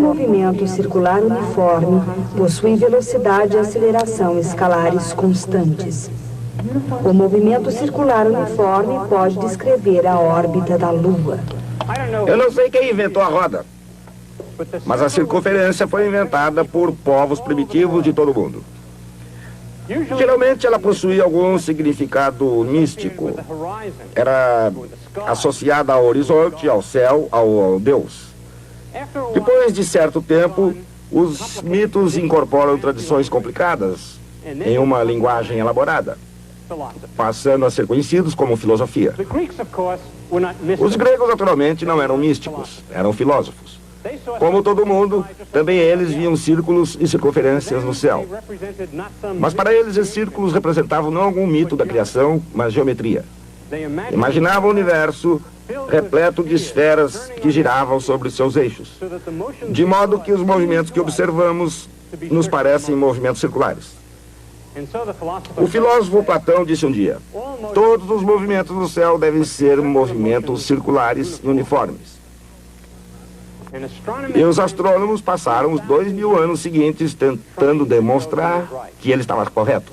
movimento circular uniforme possui velocidade e aceleração escalares constantes. O movimento circular uniforme pode descrever a órbita da Lua. Eu não sei quem inventou a roda, mas a circunferência foi inventada por povos primitivos de todo o mundo. Geralmente ela possuía algum significado místico. Era associada ao horizonte, ao céu, ao Deus. Depois de certo tempo, os mitos incorporam tradições complicadas em uma linguagem elaborada, passando a ser conhecidos como filosofia. Os gregos, naturalmente, não eram místicos, eram filósofos. Como todo mundo, também eles viam círculos e circunferências no céu. Mas para eles, esses círculos representavam não algum mito da criação, mas geometria. Imaginavam o universo repleto de esferas que giravam sobre seus eixos, de modo que os movimentos que observamos nos parecem movimentos circulares. O filósofo Platão disse um dia: todos os movimentos do céu devem ser movimentos circulares e uniformes. E os astrônomos passaram os 2000 anos seguintes tentando demonstrar que ele estava correto.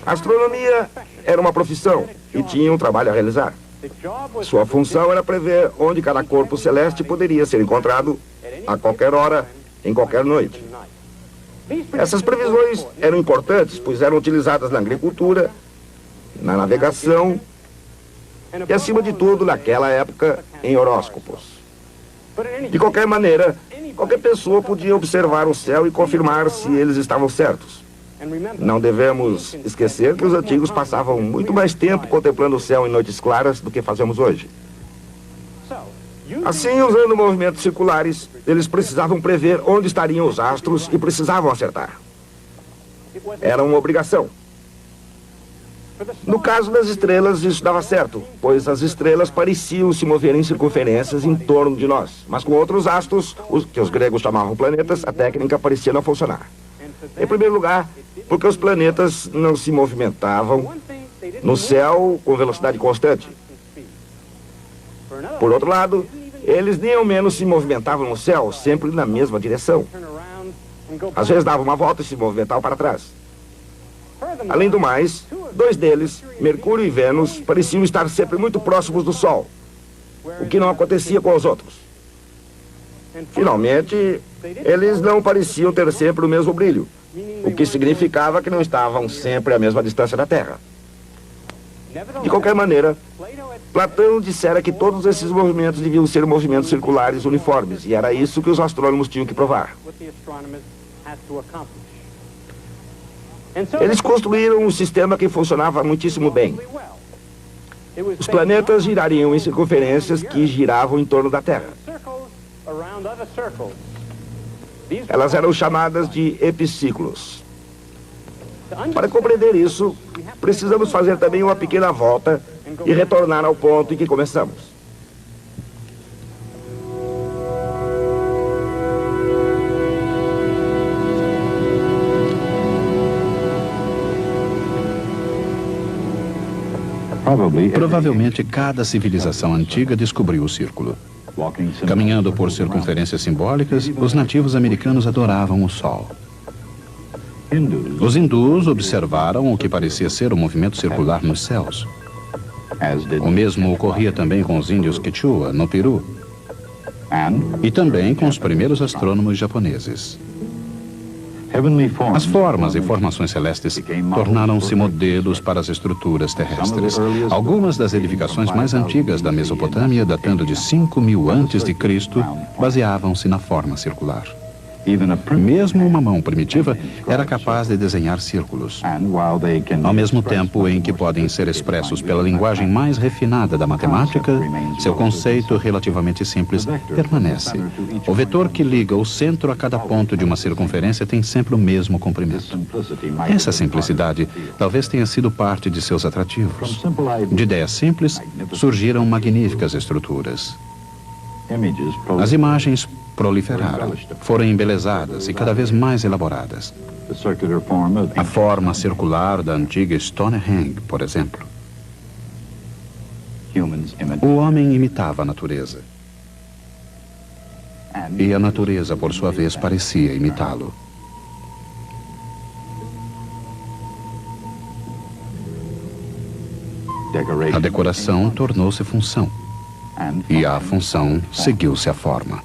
A astronomia era uma profissão e tinha um trabalho a realizar. Sua função era prever onde cada corpo celeste poderia ser encontrado a qualquer hora, em qualquer noite. Essas previsões eram importantes, pois eram utilizadas na agricultura, na navegação e, acima de tudo, naquela época, em horóscopos. De qualquer maneira, qualquer pessoa podia observar o céu e confirmar se eles estavam certos. Não devemos esquecer que os antigos passavam muito mais tempo contemplando o céu em noites claras do que fazemos hoje. Assim, usando movimentos circulares, eles precisavam prever onde estariam os astros e precisavam acertar. Era uma obrigação. No caso das estrelas, isso dava certo, pois as estrelas pareciam se mover em circunferências em torno de nós. Mas com outros astros, que os gregos chamavam planetas, a técnica parecia não funcionar. Em primeiro lugar, porque os planetas não se movimentavam no céu com velocidade constante. Por outro lado, eles nem ao menos se movimentavam no céu sempre na mesma direção. Às vezes davam uma volta e se movimentavam para trás. Além do mais, dois deles, Mercúrio e Vênus, pareciam estar sempre muito próximos do Sol, o que não acontecia com os outros. Finalmente, eles não pareciam ter sempre o mesmo brilho, o que significava que não estavam sempre à mesma distância da Terra. De qualquer maneira, Platão dissera que todos esses movimentos deviam ser movimentos circulares uniformes, e era isso que os astrônomos tinham que provar. Eles construíram um sistema que funcionava muitíssimo bem. Os planetas girariam em circunferências que giravam em torno da Terra. Elas eram chamadas de epiciclos. Para compreender isso, precisamos fazer também uma pequena volta e retornar ao ponto em que começamos. Provavelmente cada civilização antiga descobriu o círculo. Caminhando por circunferências simbólicas, os nativos americanos adoravam o Sol. Os hindus observaram o que parecia ser o movimento circular nos céus. O mesmo ocorria também com os índios Quechua, no Peru, e também com os primeiros astrônomos japoneses. As formas e formações celestes tornaram-se modelos para as estruturas terrestres. Algumas das edificações mais antigas da Mesopotâmia, datando de 5.000 a.C., baseavam-se na forma circular. Mesmo uma mão primitiva era capaz de desenhar círculos. Ao mesmo tempo em que podem ser expressos pela linguagem mais refinada da matemática, seu conceito relativamente simples permanece. O vetor que liga o centro a cada ponto de uma circunferência tem sempre o mesmo comprimento. Essa simplicidade talvez tenha sido parte de seus atrativos. De ideias simples surgiram magníficas estruturas. As imagens proliferaram, foram embelezadas e cada vez mais elaboradas. A forma circular da antiga Stonehenge, por exemplo. O homem imitava a natureza. e a natureza, por sua vez, parecia imitá-lo. A decoração tornou-se função, e a função seguiu-se à forma.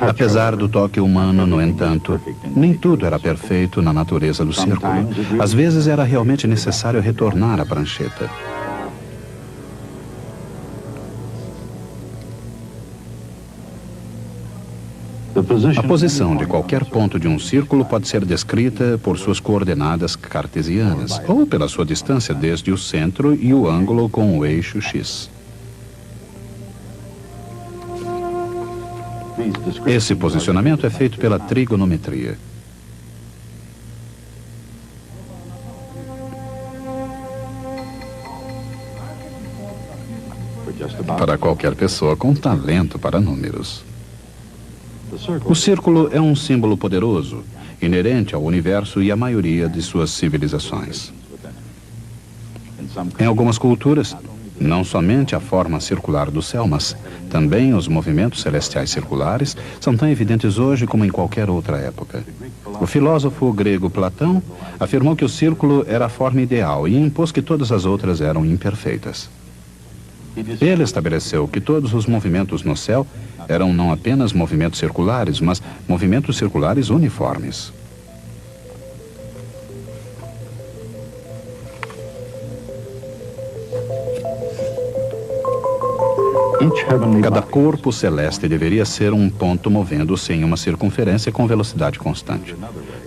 Apesar do toque humano, no entanto, nem tudo era perfeito na natureza do círculo. Às vezes era realmente necessário retornar à prancheta. A posição de qualquer ponto de um círculo pode ser descrita por suas coordenadas cartesianas, ou pela sua distância desde o centro e o ângulo com o eixo X. Esse posicionamento é feito pela trigonometria. Para qualquer pessoa com talento para números. O círculo é um símbolo poderoso, inerente ao universo e à maioria de suas civilizações. Em algumas culturas, não somente a forma circular do céu, mas também os movimentos celestiais circulares são tão evidentes hoje como em qualquer outra época. O filósofo grego Platão afirmou que o círculo era a forma ideal e impôs que todas as outras eram imperfeitas. Ele estabeleceu que todos os movimentos no céu eram não apenas movimentos circulares, mas movimentos circulares uniformes. Cada corpo celeste deveria ser um ponto movendo-se em uma circunferência com velocidade constante.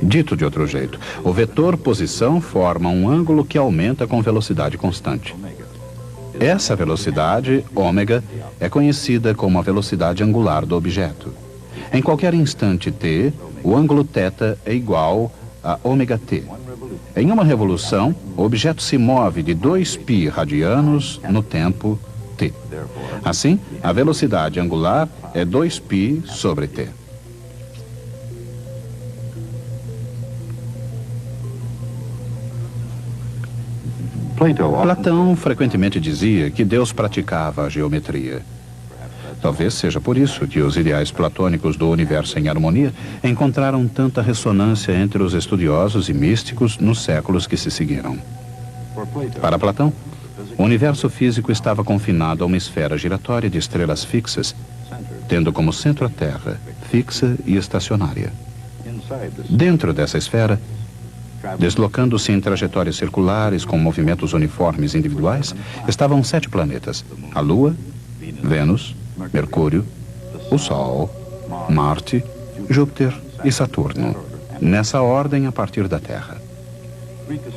Dito de outro jeito, o vetor posição forma um ângulo que aumenta com velocidade constante. Essa velocidade, ômega, é conhecida como a velocidade angular do objeto. Em qualquer instante t, o ângulo θ é igual a ômega t. Em uma revolução, o objeto se move de 2π radianos no tempo t. Assim, a velocidade angular é 2π sobre t. Platão frequentemente dizia que Deus praticava a geometria. Talvez seja por isso que os ideais platônicos do universo em harmonia encontraram tanta ressonância entre os estudiosos e místicos nos séculos que se seguiram. Para Platão, o universo físico estava confinado a uma esfera giratória de estrelas fixas, tendo como centro a Terra, fixa e estacionária. Dentro dessa esfera, deslocando-se em trajetórias circulares com movimentos uniformes individuais, estavam 7 planetas: a Lua, Vênus, Mercúrio, o Sol, Marte, Júpiter e Saturno, nessa ordem a partir da Terra.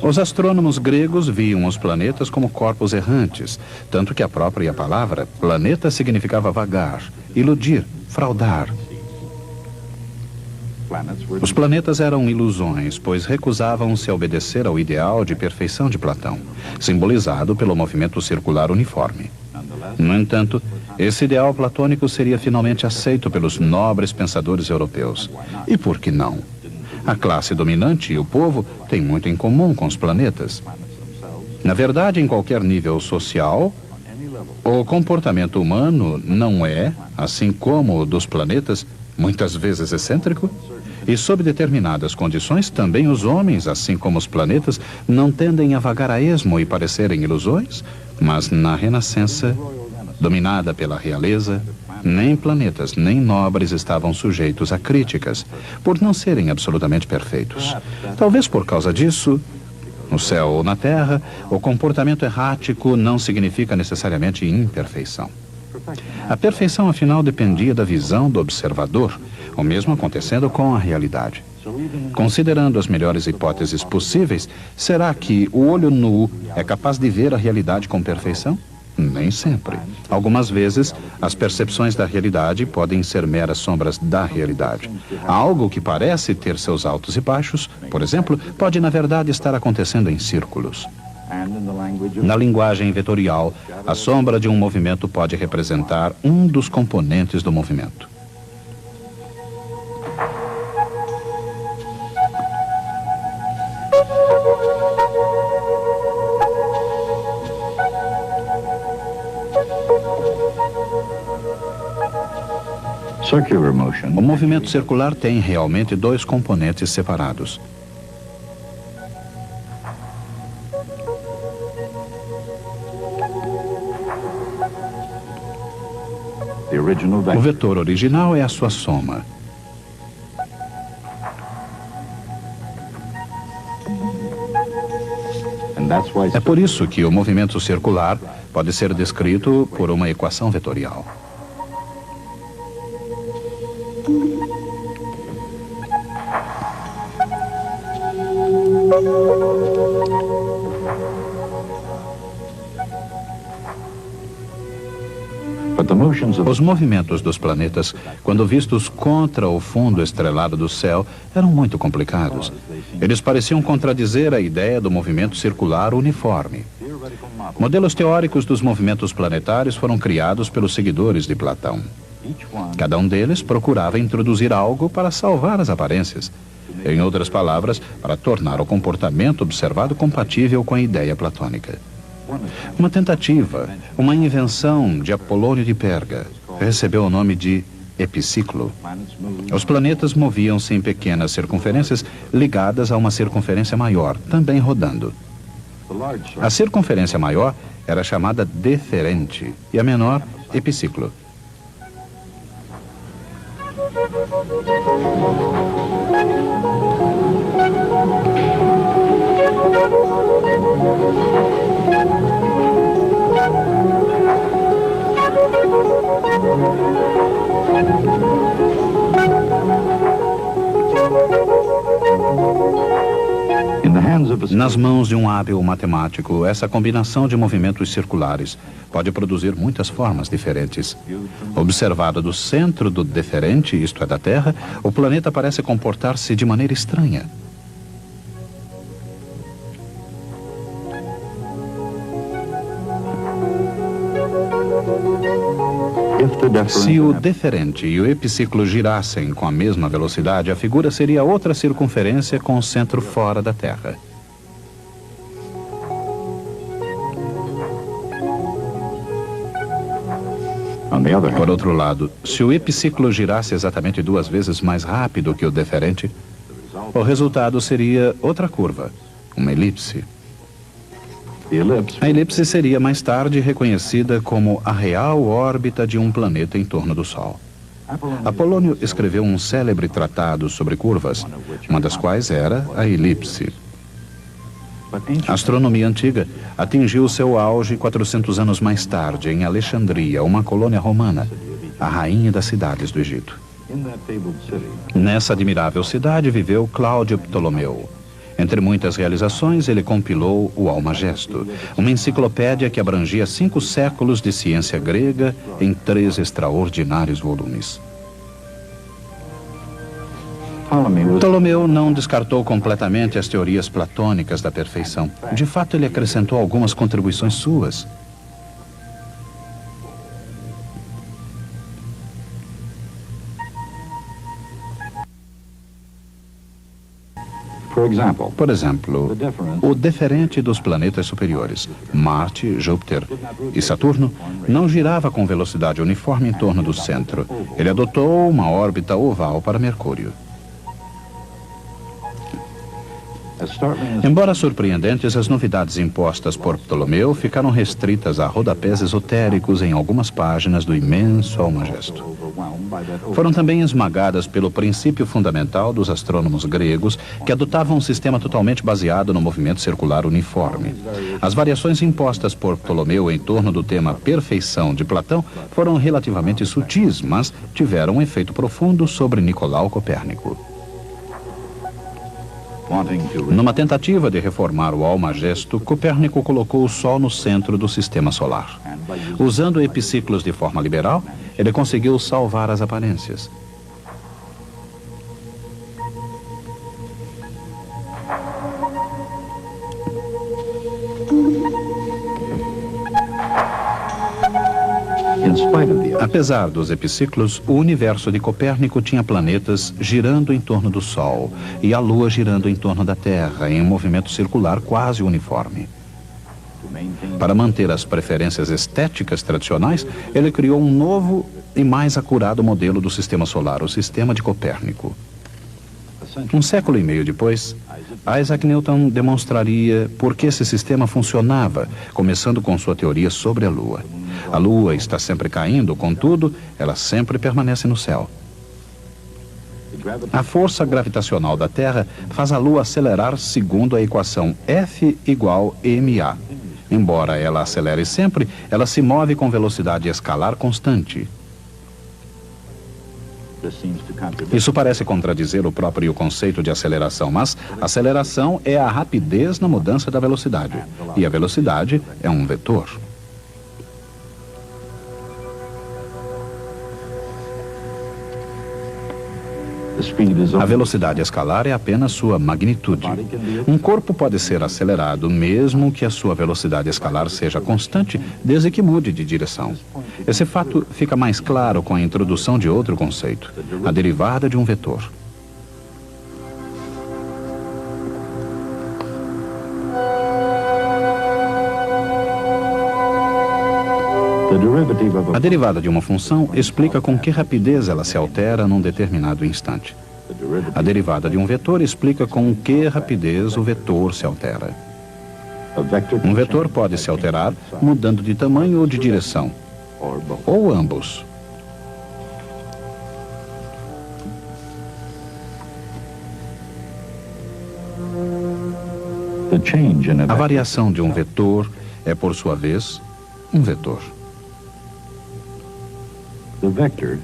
Os astrônomos gregos viam os planetas como corpos errantes, tanto que a própria palavra planeta significava vagar, iludir, fraudar. Os planetas eram ilusões, pois recusavam-se a obedecer ao ideal de perfeição de Platão, simbolizado pelo movimento circular uniforme. No entanto, esse ideal platônico seria finalmente aceito pelos nobres pensadores europeus. E por que não? A classe dominante e o povo têm muito em comum com os planetas. Na verdade, em qualquer nível social, o comportamento humano não é, assim como o dos planetas, muitas vezes excêntrico? E sob determinadas condições, também os homens, assim como os planetas, não tendem a vagar a esmo e parecerem ilusões? Mas na Renascença, dominada pela realeza, nem planetas nem nobres estavam sujeitos a críticas, por não serem absolutamente perfeitos. Talvez por causa disso, no céu ou na terra, o comportamento errático não significa necessariamente imperfeição. A perfeição, afinal, dependia da visão do observador, o mesmo acontecendo com a realidade. Considerando as melhores hipóteses possíveis, será que o olho nu é capaz de ver a realidade com perfeição? Nem sempre. Algumas vezes, as percepções da realidade podem ser meras sombras da realidade. Algo que parece ter seus altos e baixos, por exemplo, pode na verdade estar acontecendo em círculos. Na linguagem vetorial, a sombra de um movimento pode representar um dos componentes do movimento. O movimento circular tem realmente dois componentes separados. O vetor original é a sua soma. É por isso que o movimento circular pode ser descrito por uma equação vetorial. Os movimentos dos planetas, quando vistos contra o fundo estrelado do céu, eram muito complicados. Eles pareciam contradizer a ideia do movimento circular uniforme. Modelos teóricos dos movimentos planetários foram criados pelos seguidores de Platão. Cada um deles procurava introduzir algo para salvar as aparências. Em outras palavras, para tornar o comportamento observado compatível com a ideia platônica. Uma tentativa, uma invenção de Apolônio de Perga, recebeu o nome de epiciclo. Os planetas moviam-se em pequenas circunferências ligadas a uma circunferência maior, também rodando. A circunferência maior era chamada deferente e a menor, epiciclo. Nas mãos de um hábil matemático, essa combinação de movimentos circulares pode produzir muitas formas diferentes. Observado do centro do deferente, isto é, da Terra, o planeta parece comportar-se de maneira estranha. Se o deferente e o epiciclo girassem com a mesma velocidade, a figura seria outra circunferência com o centro fora da Terra. Por outro lado, se o epiciclo girasse exatamente 2 vezes mais rápido que o deferente, o resultado seria outra curva, uma elipse. A elipse seria mais tarde reconhecida como a real órbita de um planeta em torno do Sol. Apolônio escreveu um célebre tratado sobre curvas, uma das quais era a elipse. A astronomia antiga atingiu seu auge 400 anos mais tarde, em Alexandria, uma colônia romana, a rainha das cidades do Egito. Nessa admirável cidade viveu Cláudio Ptolomeu. Entre muitas realizações, ele compilou o Almagesto, uma enciclopédia que abrangia 5 séculos de ciência grega em 3 extraordinários volumes. Ptolomeu não descartou completamente as teorias platônicas da perfeição. De fato, ele acrescentou algumas contribuições suas. Por exemplo, o deferente dos planetas superiores, Marte, Júpiter e Saturno, não girava com velocidade uniforme em torno do centro. Ele adotou uma órbita oval para Mercúrio. Embora surpreendentes, as novidades impostas por Ptolomeu ficaram restritas a rodapés esotéricos em algumas páginas do imenso Almagesto. Foram também esmagadas pelo princípio fundamental dos astrônomos gregos, que adotavam um sistema totalmente baseado no movimento circular uniforme. As variações impostas por Ptolomeu em torno do tema perfeição de Platão foram relativamente sutis, mas tiveram um efeito profundo sobre Nicolau Copérnico. Numa tentativa de reformar o Almagesto, Copérnico colocou o Sol no centro do sistema solar. Usando epiciclos de forma liberal, ele conseguiu salvar as aparências. Apesar dos epiciclos, o universo de Copérnico tinha planetas girando em torno do Sol e a Lua girando em torno da Terra, em um movimento circular quase uniforme. Para manter as preferências estéticas tradicionais, ele criou um novo e mais acurado modelo do sistema solar, o sistema de Copérnico. Um século e meio depois, Isaac Newton demonstraria por que esse sistema funcionava, começando com sua teoria sobre a Lua. A Lua está sempre caindo, contudo, ela sempre permanece no céu. A força gravitacional da Terra faz a Lua acelerar segundo a equação F igual ma. Embora ela acelere sempre, ela se move com velocidade escalar constante. Isso parece contradizer o próprio conceito de aceleração, mas aceleração é a rapidez na mudança da velocidade, e a velocidade é um vetor. A velocidade escalar é apenas sua magnitude. Um corpo pode ser acelerado mesmo que a sua velocidade escalar seja constante, desde que mude de direção. Esse fato fica mais claro com a introdução de outro conceito, a derivada de um vetor. A derivada de uma função explica com que rapidez ela se altera num determinado instante. A derivada de um vetor explica com que rapidez o vetor se altera. Um vetor pode se alterar mudando de tamanho ou de direção, ou ambos. A variação de um vetor é, por sua vez, um vetor.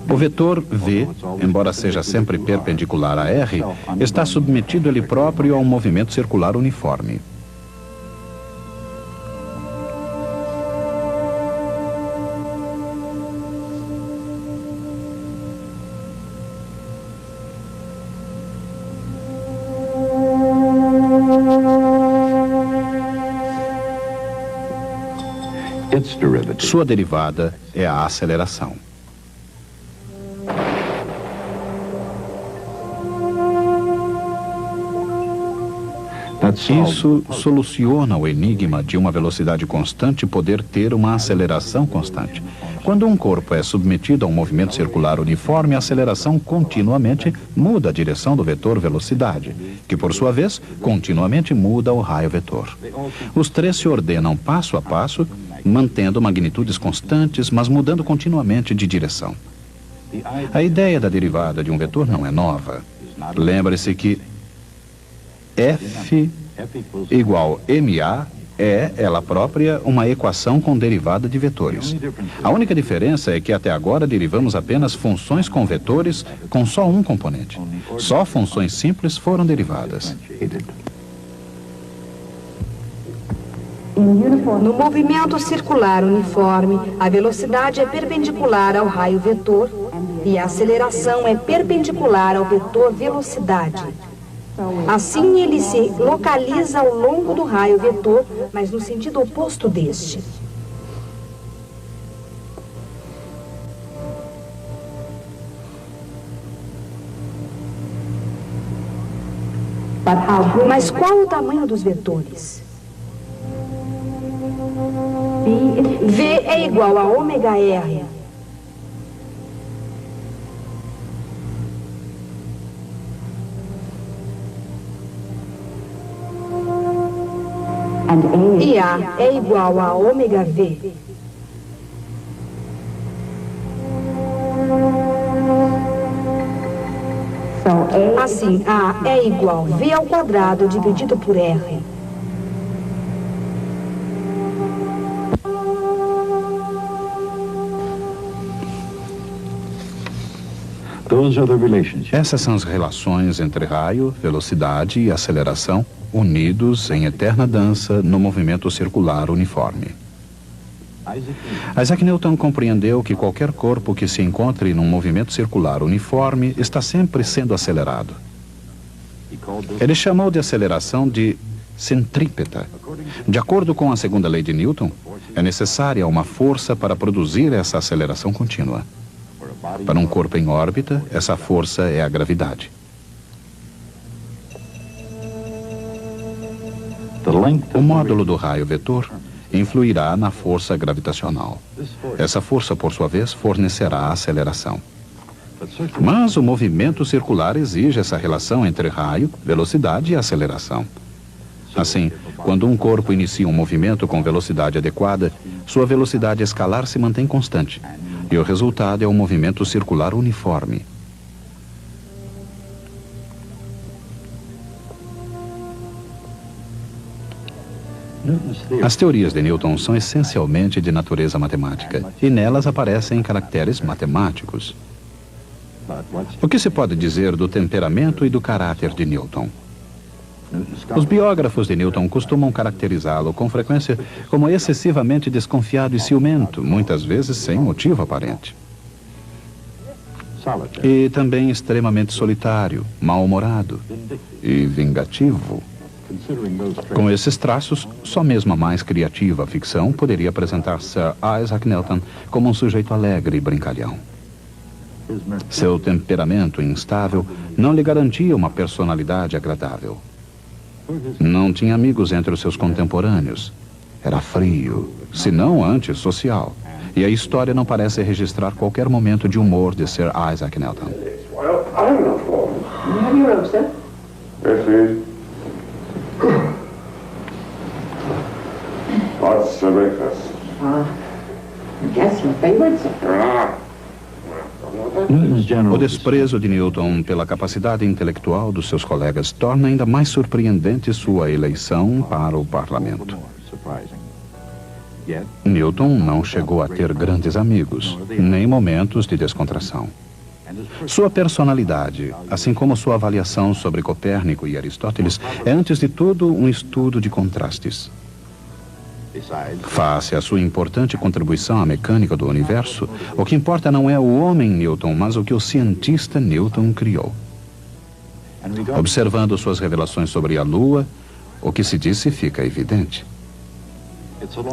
O vetor v, embora seja sempre perpendicular a r, está submetido ele próprio a um movimento circular uniforme. Sua derivada é a aceleração. Isso soluciona o enigma de uma velocidade constante poder ter uma aceleração constante. Quando um corpo é submetido a um movimento circular uniforme, a aceleração continuamente muda a direção do vetor velocidade, que por sua vez continuamente muda o raio vetor. Os três se ordenam passo a passo, mantendo magnitudes constantes, mas mudando continuamente de direção. A ideia da derivada de um vetor não é nova. Lembre-se que F igual ma é, ela própria, uma equação com derivada de vetores. A única diferença é que até agora derivamos apenas funções com vetores com só um componente. Só funções simples foram derivadas. No movimento circular uniforme, a velocidade é perpendicular ao raio vetor e a aceleração é perpendicular ao vetor velocidade. Assim, ele se localiza ao longo do raio vetor, mas no sentido oposto deste. Mas qual o tamanho dos vetores? V é igual a ômega R. E A é igual a ômega V. Assim, A é igual a V ao quadrado dividido por R. Essas são as relações entre raio, velocidade e aceleração, unidos em eterna dança no movimento circular uniforme. Isaac Newton compreendeu que qualquer corpo que se encontre num movimento circular uniforme está sempre sendo acelerado. Ele chamou de aceleração de centrípeta. De acordo com a segunda lei de Newton, é necessária uma força para produzir essa aceleração contínua. Para um corpo em órbita, essa força é a gravidade. O módulo do raio vetor influirá na força gravitacional. Essa força, por sua vez, fornecerá a aceleração. Mas o movimento circular exige essa relação entre raio, velocidade e aceleração. Assim, quando um corpo inicia um movimento com velocidade adequada, sua velocidade escalar se mantém constante, e o resultado é um movimento circular uniforme. As teorias de Newton são essencialmente de natureza matemática, e nelas aparecem caracteres matemáticos. O que se pode dizer do temperamento e do caráter de Newton? Os biógrafos de Newton costumam caracterizá-lo com frequência como excessivamente desconfiado e ciumento, muitas vezes sem motivo aparente. E também extremamente solitário, mal-humorado e vingativo. Com esses traços, só mesmo a mais criativa ficção poderia apresentar Sir Isaac Newton como um sujeito alegre e brincalhão. Seu temperamento instável não lhe garantia uma personalidade agradável. Não tinha amigos entre os seus contemporâneos. Era frio, se não antissocial. E a história não parece registrar qualquer momento de humor de Sir Isaac Newton. What's the breakfast? I guess your favorite, sir. O desprezo de Newton pela capacidade intelectual dos seus colegas torna ainda mais surpreendente sua eleição para o parlamento. Newton não chegou a ter grandes amigos, nem momentos de descontração. Sua personalidade, assim como sua avaliação sobre Copérnico e Aristóteles, é antes de tudo um estudo de contrastes. Face à sua importante contribuição à mecânica do universo, o que importa não é o homem Newton, mas o que o cientista Newton criou. Observando suas revelações sobre a Lua, o que se disse fica evidente.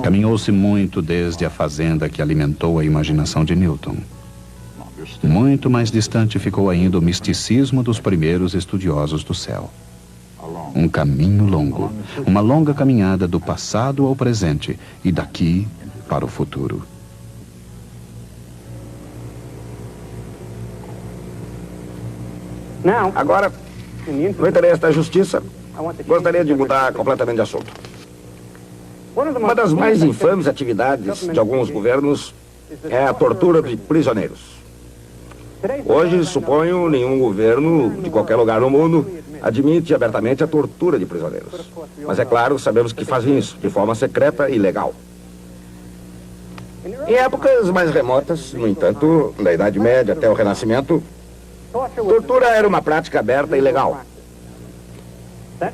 Caminhou-se muito desde a fazenda que alimentou a imaginação de Newton. Muito mais distante ficou ainda o misticismo dos primeiros estudiosos do céu. Um caminho longo, uma longa caminhada do passado ao presente e daqui para o futuro. Agora, no interesse da justiça, gostaria de mudar completamente de assunto. Uma das mais infames atividades de alguns governos é a tortura de prisioneiros. Hoje, suponho, nenhum governo de qualquer lugar no mundo admite abertamente a tortura de prisioneiros. Mas é claro, sabemos que fazem isso de forma secreta e legal. Em épocas mais remotas, no entanto, da Idade Média até o Renascimento, tortura era uma prática aberta e legal.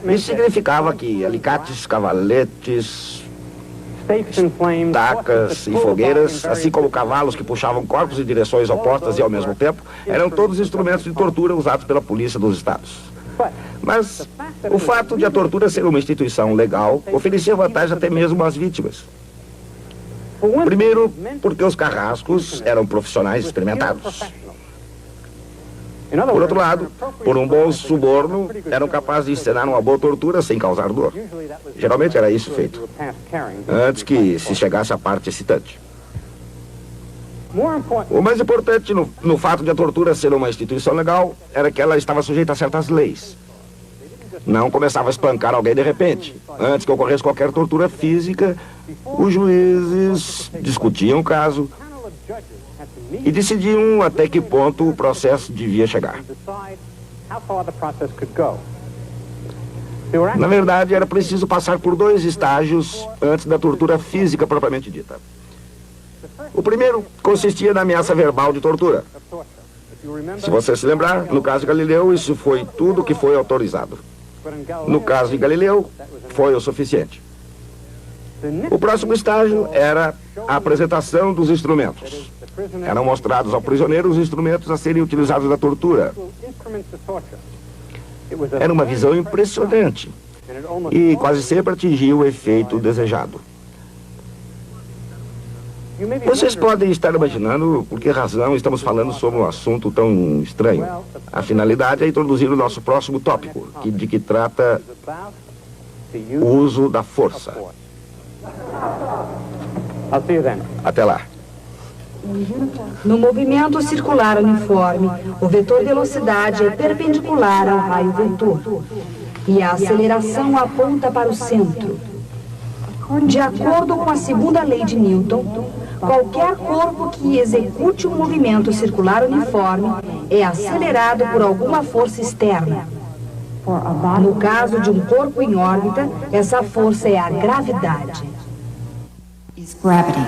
Isso significava que alicates, cavaletes, estacas e fogueiras, assim como cavalos que puxavam corpos em direções opostas e ao mesmo tempo, eram todos instrumentos de tortura usados pela polícia dos estados. Mas o fato de a tortura ser uma instituição legal oferecia vantagem até mesmo às vítimas. Primeiro, porque os carrascos eram profissionais experimentados. Por outro lado, por um bom suborno, eram capazes de encenar uma boa tortura sem causar dor. Geralmente era isso feito, antes que se chegasse à parte excitante. O mais importante no fato de a tortura ser uma instituição legal era que ela estava sujeita a certas leis. Não começava a espancar alguém de repente. Antes que ocorresse qualquer tortura física, os juízes discutiam o caso e decidiam até que ponto o processo devia chegar. Na verdade, era preciso passar por 2 estágios antes da tortura física propriamente dita. O primeiro consistia na ameaça verbal de tortura. Se você se lembrar, no caso de Galileu, isso foi tudo que foi autorizado. No caso de Galileu, foi o suficiente. O próximo estágio era a apresentação dos instrumentos. Eram mostrados ao prisioneiro os instrumentos a serem utilizados na tortura. Era uma visão impressionante e quase sempre atingia o efeito desejado. Vocês podem estar imaginando por que razão estamos falando sobre um assunto tão estranho. A finalidade é introduzir o nosso próximo tópico, de que trata o uso da força. Até lá. No movimento circular uniforme, o vetor velocidade é perpendicular ao raio vetor e a aceleração aponta para o centro. De acordo com a segunda lei de Newton, qualquer corpo que execute um movimento circular uniforme é acelerado por alguma força externa. No caso de um corpo em órbita, essa força é a gravidade. Is gravity.